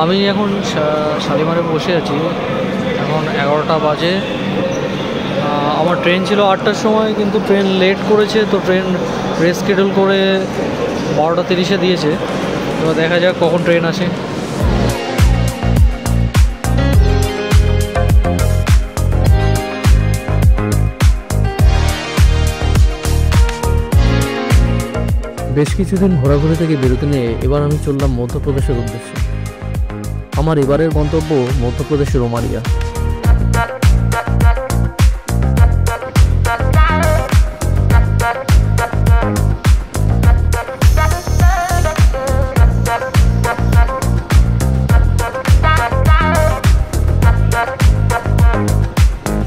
আমি এখন শালিমারে বসে আছি। এখন 11টা বাজে। আমার ট্রেন ছিল 8টার সময়, কিন্তু ট্রেন লেট করেছে, তো ট্রেন রেস্কেডিউল করে 12টা 30-এ দিয়েছে। তো দেখা যাক কখন ট্রেন আসে। বেশ কিছুদিন ঘোরাঘুরি থেকে বিরতি নিয়ে এবার আমি চললাম মধ্যপ্রদেশের উদ্দেশ্যে। আমার এবারের গন্তব্য মধ্যপ্রদেশের উমারিয়া।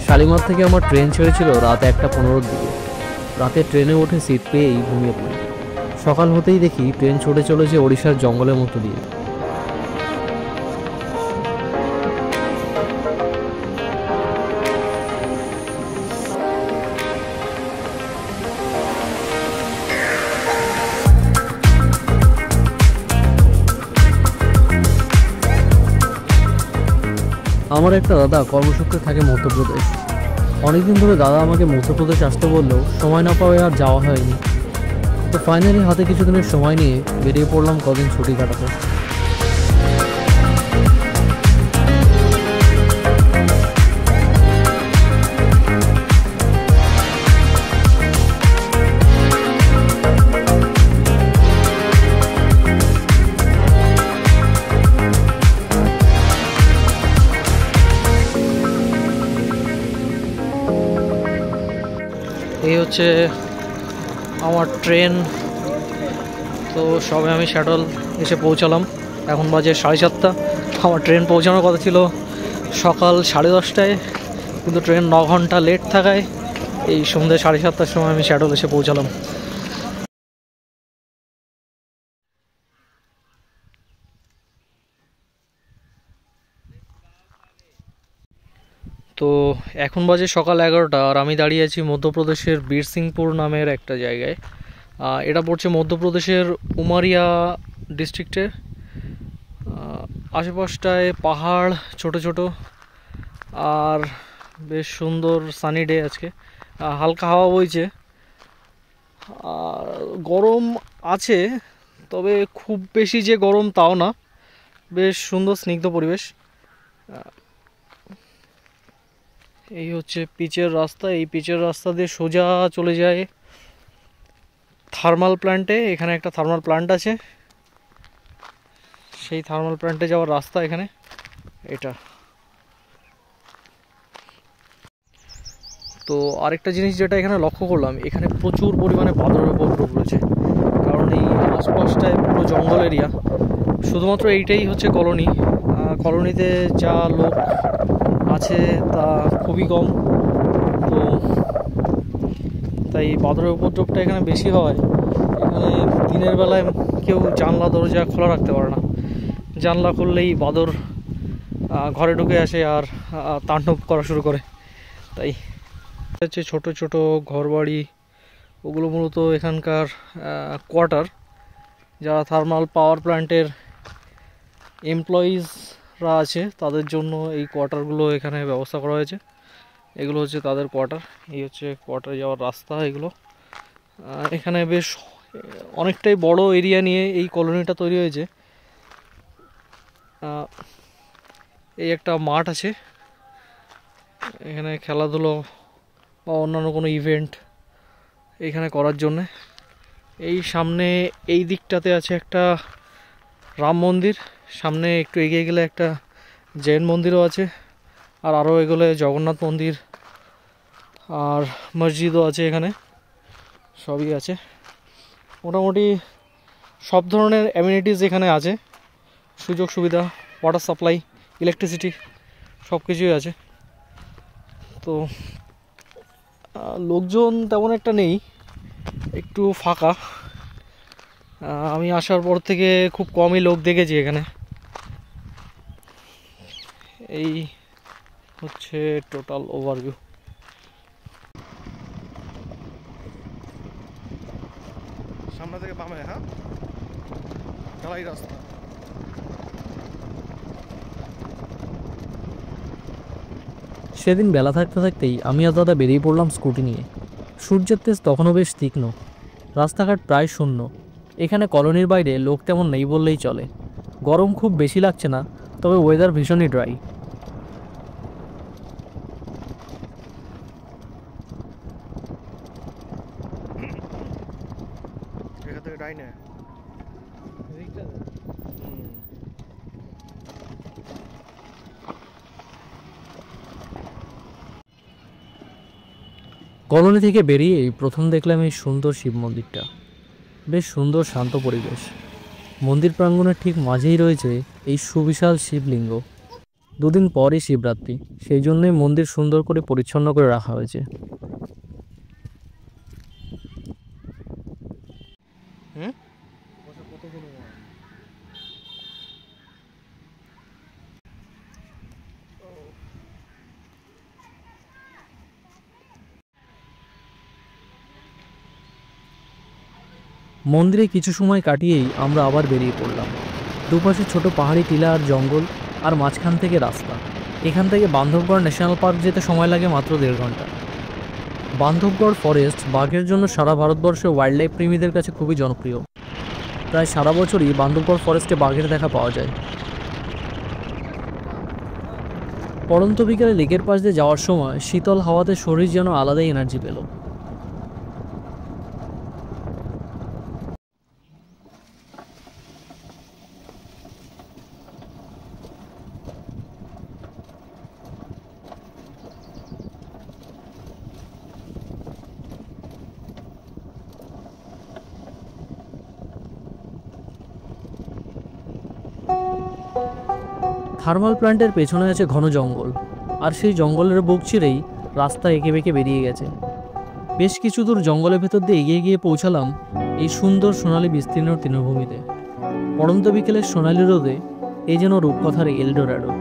শালিমার থেকে আমার ট্রেন ছেড়েছিল রাত 1:15-র দিকে। রাতে ট্রেনে উঠে সিট পেয়েই ঘুমিয়ে পড়ি। সকাল হতেই দেখি ট্রেন ছুটে চলেছে ওড়িশার জঙ্গলের মতো দিয়ে। আমার একটা দাদা কর্মসূত্রে থাকে মধ্যপ্রদেশ। অনেকদিন ধরে দাদা আমাকে মধ্যপ্রদেশ আসতে বললেও সময় না পাওয়ায় আর যাওয়া হয়নি। তো ফাইনালি হাতে কিছুদিনের সময় নিয়ে বেরিয়ে পড়লাম কদিন ছুটি কাটাতে। এই হচ্ছে আমার ট্রেন। তো সবে আমি শ্যাটল এসে পৌঁছালাম। এখন বাজে 7:30। আমার ট্রেন পৌঁছানোর কথা ছিল সকাল 10:30টায়, কিন্তু ট্রেন 9 ঘন্টা লেট থাকায় এই সন্ধ্যে 7:30টার সময় আমি শ্যাটল এসে পৌঁছালাম। তো এখন বাজে সকাল 11টা, আর আমি দাঁড়িয়ে আছি মধ্যপ্রদেশের বীরসিংপুর নামের একটা জায়গায়। এটা পড়ছে মধ্যপ্রদেশের উমারিয়া ডিস্ট্রিক্টের। আশেপাশটায় পাহাড় ছোট ছোট, আর বেশ সুন্দর সানি ডে আজকে। হালকা হাওয়া বইছে। গরম আছে, তবে খুব বেশি যে গরম তাও না। বেশ সুন্দর স্নিগ্ধ পরিবেশ। এই হচ্ছে পিচের রাস্তা। এই পিচের রাস্তা দিয়ে সোজা চলে যায় থার্মাল প্ল্যান্টে। এখানে একটা থার্মাল প্ল্যান্ট আছে, সেই থার্মাল প্ল্যান্টে যাওয়ার রাস্তা এখানে এটা। তো আরেকটা জিনিস যেটা এখানে লক্ষ্য করলাম, এখানে প্রচুর পরিমাণে বাঁদরের উপদ্রব রয়েছে। কারণ এই আশপাশটায় পুরো জঙ্গল এরিয়া। শুধুমাত্র এইটাই হচ্ছে কলোনি। কলোনিতে যা লোক আছে তা খুবই কম। তো তাই বাঁদরের উপদ্রবটা এখানে বেশি হয়। এখানে দিনের বেলায় কেউ জানলা দরজা খোলা রাখতে পারে না। জানলা খুললেই বাঁদর ঘরে ঢুকে আসে আর তাণ্ডব করা শুরু করে। তাই হচ্ছে ছোট ছোট ঘরবাড়ি, ওগুলো মূলত এখানকার কোয়ার্টার। যারা থার্মাল পাওয়ার প্ল্যান্টের এমপ্লয়িজরা আছে তাদের জন্য এই কোয়ার্টারগুলো এখানে ব্যবস্থা করা হয়েছে। এগুলো হচ্ছে তাদের কোয়ার্টার। এই হচ্ছে কোয়ার্টারে যাওয়ার রাস্তা এগুলো। এখানে বেশ অনেকটাই বড় এরিয়া নিয়ে এই কলোনিটা তৈরি হয়েছে। এই একটা মাঠ আছে, এখানে খেলাধুলো বা অন্যান্য কোনো ইভেন্ট এখানে করার জন্যে। এই সামনে এই দিকটাতে আছে একটা রাম মন্দির। সামনে একটু এগিয়ে গেলে একটা জৈন মন্দিরও আছে, আর আরও এগোলে জগন্নাথ মন্দির আর মসজিদও আছে। এখানে সবই আছে। মোটামুটি সব ধরনের অ্যামিনিটিস এখানে আছে, সুযোগ সুবিধা, ওয়াটার সাপ্লাই, ইলেকট্রিসিটি সব কিছুই আছে। তো লোকজন তেমন একটা নেই, একটু ফাঁকা। আমি আসার পর থেকে খুব কমই লোক দেখেছি এখানে। এই হচ্ছে টোটাল ওভারভিউ। সামনে থেকে বামে, হ্যাঁ, ঢালাই রাস্তা। সেদিন বেলা থাকতে থাকতেই আমি আর দাদা বেরিয়ে পড়লাম স্কুটি নিয়ে। সূর্যের তেজ তখনও বেশ তীক্ষ্ণ, রাস্তাঘাট প্রায় শূন্য। এখানে কলোনির বাইরে লোক তেমন নেই বললেই চলে। গরম খুব বেশি লাগছে না, তবে ওয়েদার ভীষণই ড্রাই। কলোনি থেকে বেরিয়েই প্রথম দেখলাম এই সুন্দর শিব মন্দিরটা। বেশ সুন্দর শান্ত পরিবেশ। মন্দির প্রাঙ্গণের ঠিক মাঝেই রয়েছে এই সুবিশাল শিবলিঙ্গ। দুদিন পরই শিবরাত্রি, সেই জন্যই মন্দির সুন্দর করে পরিচ্ছন্ন করে রাখা হয়েছে। মন্দিরে কিছু সময় কাটিয়েই আমরা আবার বেরিয়ে পড়লাম। দুপাশে ছোট পাহাড়ি টিলা আর জঙ্গল, আর মাঝখান থেকে রাস্তা। এখান থেকে বান্ধবগড় ন্যাশনাল পার্ক যেতে সময় লাগে মাত্র 1.5 ঘন্টা। বান্ধবগড় ফরেস্ট বাঘের জন্য সারা ভারতবর্ষে ওয়াইল্ড লাইফ প্রেমীদের কাছে খুবই জনপ্রিয়। প্রায় সারা বছরই বান্ধবগড় ফরেস্টে বাঘের দেখা পাওয়া যায়। পড়ন্ত বিকেলে লেকের পাশ দিয়ে যাওয়ার সময় শীতল হাওয়াতে শরীর যেন আলাদাই এনার্জি পেল। থার্মাল প্ল্যান্টের পেছনে আছে ঘন জঙ্গল, আর সেই জঙ্গলের বুক চিরেই রাস্তা এঁকে বেঁকে বেরিয়ে গেছে। বেশ কিছু দূর জঙ্গলের ভেতর দিয়ে এগিয়ে গিয়ে পৌঁছালাম এই সুন্দর সোনালি বিস্তীর্ণ তৃণভূমিতে। পড়ন্ত বিকেলের সোনালি রোদে এই যেন রূপকথার এলডোরাডো।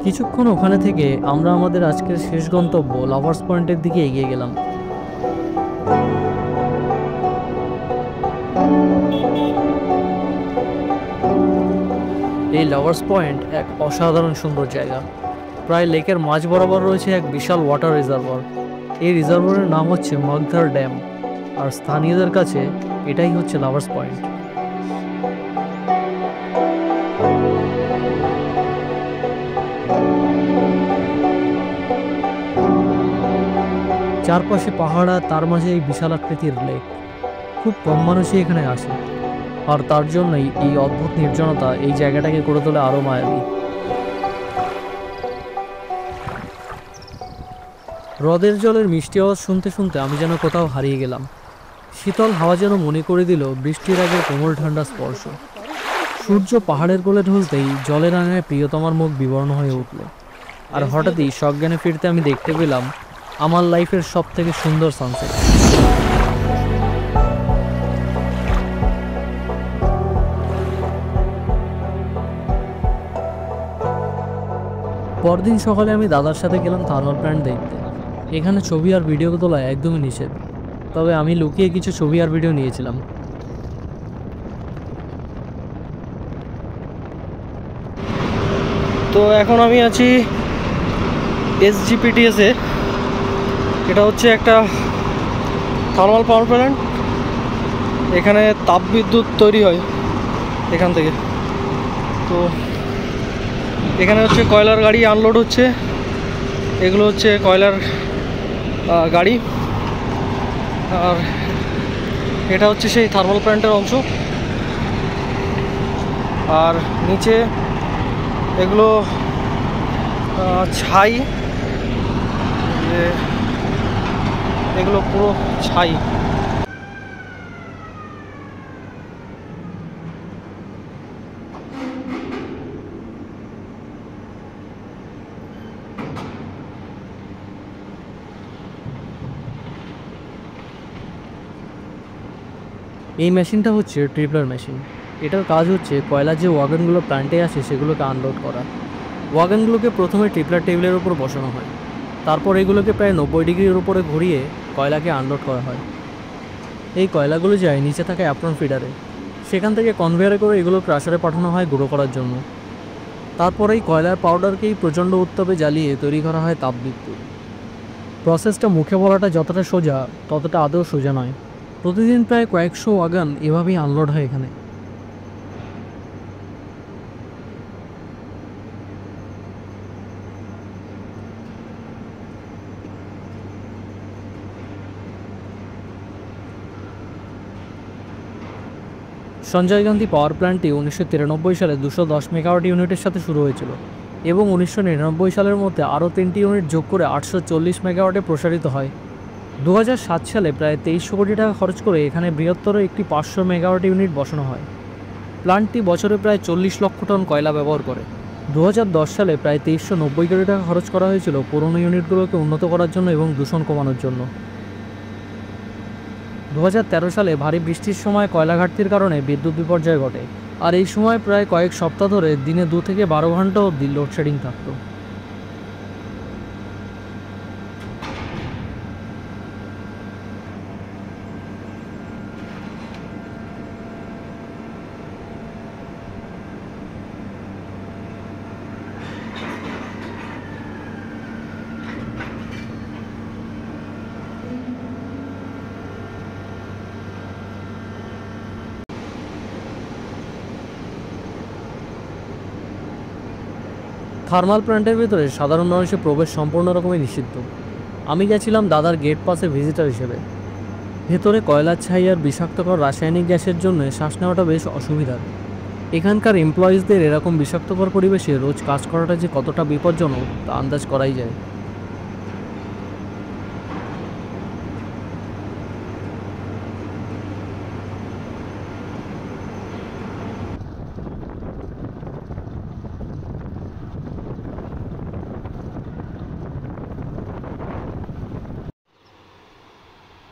কিছুক্ষণ ওখানে থেকে আমরা আমাদের আজকের শেষ গন্তব্য লাভার্স পয়েন্টের দিকে এগিয়ে গেলাম। এই লাভার্স পয়েন্ট এক অসাধারণ সুন্দর জায়গা। প্রায় লেকের মাঝ বরাবর রয়েছে এক বিশাল ওয়াটার রিজার্ভার। এই রিজার্ভারের নাম হচ্ছে মগধার ড্যাম, আর স্থানীয়দের কাছে এটাই হচ্ছে লাভার্স পয়েন্ট। চারপাশে পাহাড়, আর তার মাঝে এই বিশাল আকৃতির লেক। খুব কম মানুষই এখানে আসে, আর তার জন্যই এই অদ্ভুত নির্জনতা এই জায়গাটাকে করে তোলে আরো মায়াবী। হ্রদের জলের মিষ্টি আওয়াজ শুনতে শুনতে আমি যেন কোথাও হারিয়ে গেলাম। শীতল হাওয়া যেন মনে করে দিল বৃষ্টির আগে কোমল ঠান্ডা স্পর্শ। সূর্য পাহাড়ের কোলে ঢুলতেই জলের আঙায় প্রিয়তমার মুখ বিবর্ণ হয়ে উঠল। আর হঠাৎই সজ্ঞানে ফিরতে আমি দেখতে পেলাম আমার লাইফের সব থেকে সুন্দর সানসেট। পরদিন সকালে আমি দাদার সাথে গেলাম থার্মাল প্ল্যান্ট দেখতে। এখানে ছবি আর ভিডিও তোলা একদমই নিষেধ, তবে আমি লুকিয়ে কিছু ছবি আর ভিডিও নিয়েছিলাম। তো এখন আমি আছি SGPTS-এ। এটা হচ্ছে একটা থার্মাল পাওয়ার প্ল্যান্ট। এখানে তাপবিদ্যুৎ তৈরি হয় এখান থেকে। তো এখানে হচ্ছে কয়লার গাড়ি আনলোড হচ্ছে। এগুলো হচ্ছে কয়লার গাড়ি, আর এটা হচ্ছে সেই থার্মাল প্ল্যান্টের অংশ। আর নিচে এগুলো ছাই, এগুলো পুরো ছাই। এই মেশিনটা হচ্ছে ট্রিপলার মেশিন। এটার কাজ হচ্ছে কয়লার যে ওয়াগনগুলো প্ল্যান্টে আসে সেগুলোকে আনলোড করা। ওয়াগনগুলোকে প্রথমে ট্রিপলার টেবিলের উপর বসানো হয়, তারপর এগুলোকে প্রায় 90 ডিগ্রির উপরে ঘুরিয়ে কয়লাকে আনলোড করা হয়। এই কয়লাগুলো যায় নিচে থাকা অ্যাপ্রন ফিডারে, সেখান থেকে কনভেয়ারে করে এগুলো ক্রাশারে পাঠানো হয় গুঁড়ো করার জন্য। তারপর এই কয়লার পাউডারকেই প্রচণ্ড উত্তাপে জ্বালিয়ে তৈরি করা হয় তাপবিদ্যুৎ। প্রসেসটা মুখে বলাটা যতটা সোজা ততটা আদৌ সোজা নয়। প্রতিদিন প্রায় কয়েকশো ওয়াগন এভাবেই আনলোড হয় এখানে। সঞ্জয় গান্ধী পাওয়ার প্ল্যান্টটি 1993 সালে 210 মেগাওয়াট ইউনিটের সাথে শুরু হয়েছিল এবং 1999 সালের মধ্যে আরও 3টি ইউনিট যোগ করে 840 মেগাওয়াটে প্রসারিত হয়। 2007 সালে প্রায় 2300 কোটি টাকা খরচ করে এখানে বৃহত্তর একটি 500 মেগাওয়াট ইউনিট বসানো হয়। প্ল্যান্টটি বছরে প্রায় 40 লক্ষ টন কয়লা ব্যবহার করে। 2010 সালে প্রায় 2390 কোটি টাকা খরচ করা হয়েছিল পুরনো ইউনিটগুলোকে উন্নত করার জন্য এবং দূষণ কমানোর জন্য। 2013 সালে ভারী বৃষ্টির সময় কয়লা ঘাটতির কারণে বিদ্যুৎ বিপর্যয় ঘটে, আর এই সময় প্রায় কয়েক সপ্তাহ ধরে দিনে 2 থেকে 12 ঘন্টা অবধি লোডশেডিং থাকত। থার্মাল প্ল্যান্টের ভিতরে সাধারণ মানুষের প্রবেশ সম্পূর্ণ রকমই নিষিদ্ধ। আমি গেছিলাম দাদার গেট পাসে ভিজিটার হিসেবে। ভেতরে কয়লার ছাই আর বিষাক্তকর রাসায়নিক গ্যাসের জন্য শ্বাস নেওয়াটা বেশ অসুবিধার। এখানকার এমপ্লয়িজদের এরকম বিষাক্তকর পরিবেশে রোজ কাজ করাটা যে কতটা বিপজ্জনক তা আন্দাজ করাই যায়।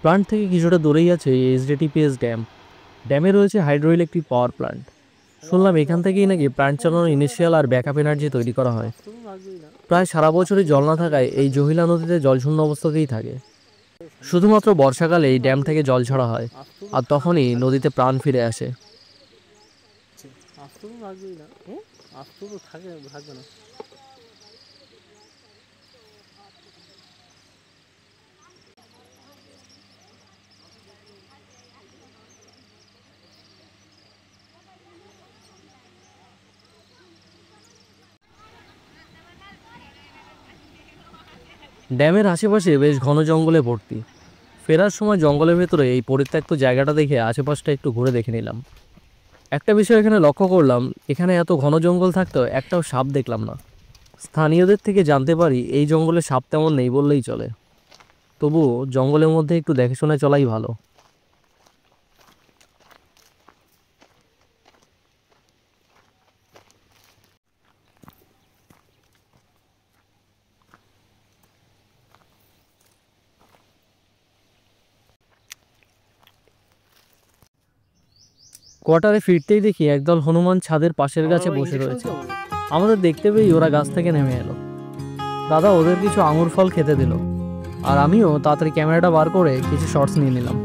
প্ল্যান্ট থেকে কিছুটা দূরেই আছে এইচডিটিপিএস ড্যাম। ড্যামে রয়েছে হাইড্রো ইলেকট্রিক পাওয়ার প্ল্যান্ট। শুনলাম এখান থেকেই নাকি প্ল্যান্ট চালানোর ইনিশিয়াল আর ব্যাকআপ এনার্জি তৈরি করা হয়। প্রায় সারা বছরই জল না থাকায় এই জহিলা নদীতে জলশূন্য অবস্থাতেই থাকে। শুধুমাত্র বর্ষাকালে এই ড্যাম থেকে জল ছাড়া হয়, আর তখনই নদীতে প্রাণ ফিরে আসে। ড্যামের আশেপাশে বেশ ঘন জঙ্গলে ভর্তি। ফেরার সময় জঙ্গলের ভেতরে এই পরিত্যক্ত জায়গাটা দেখে আশেপাশটা একটু ঘুরে দেখে নিলাম। একটা বিষয় এখানে লক্ষ্য করলাম, এখানে এত ঘন জঙ্গল থাকতেও একটাও সাপ দেখলাম না। স্থানীয়দের থেকে জানতে পারি এই জঙ্গলে সাপ তেমন নেই বললেই চলে। তবুও জঙ্গলের মধ্যে একটু দেখে শুনে চলাই ভালো। কোয়ার্টারে ফিরতেই দেখি একদল হনুমান ছাদের পাশের গাছে বসে রয়েছে। আমাদের দেখতে পেয়েই ওরা গাছ থেকে নেমে এলো। দাদা ওদের কিছু আঙুর ফল খেতে দিল, আর আমিও তাড়াতাড়ি ক্যামেরাটা বার করে কিছু শর্টস নিয়ে নিলাম।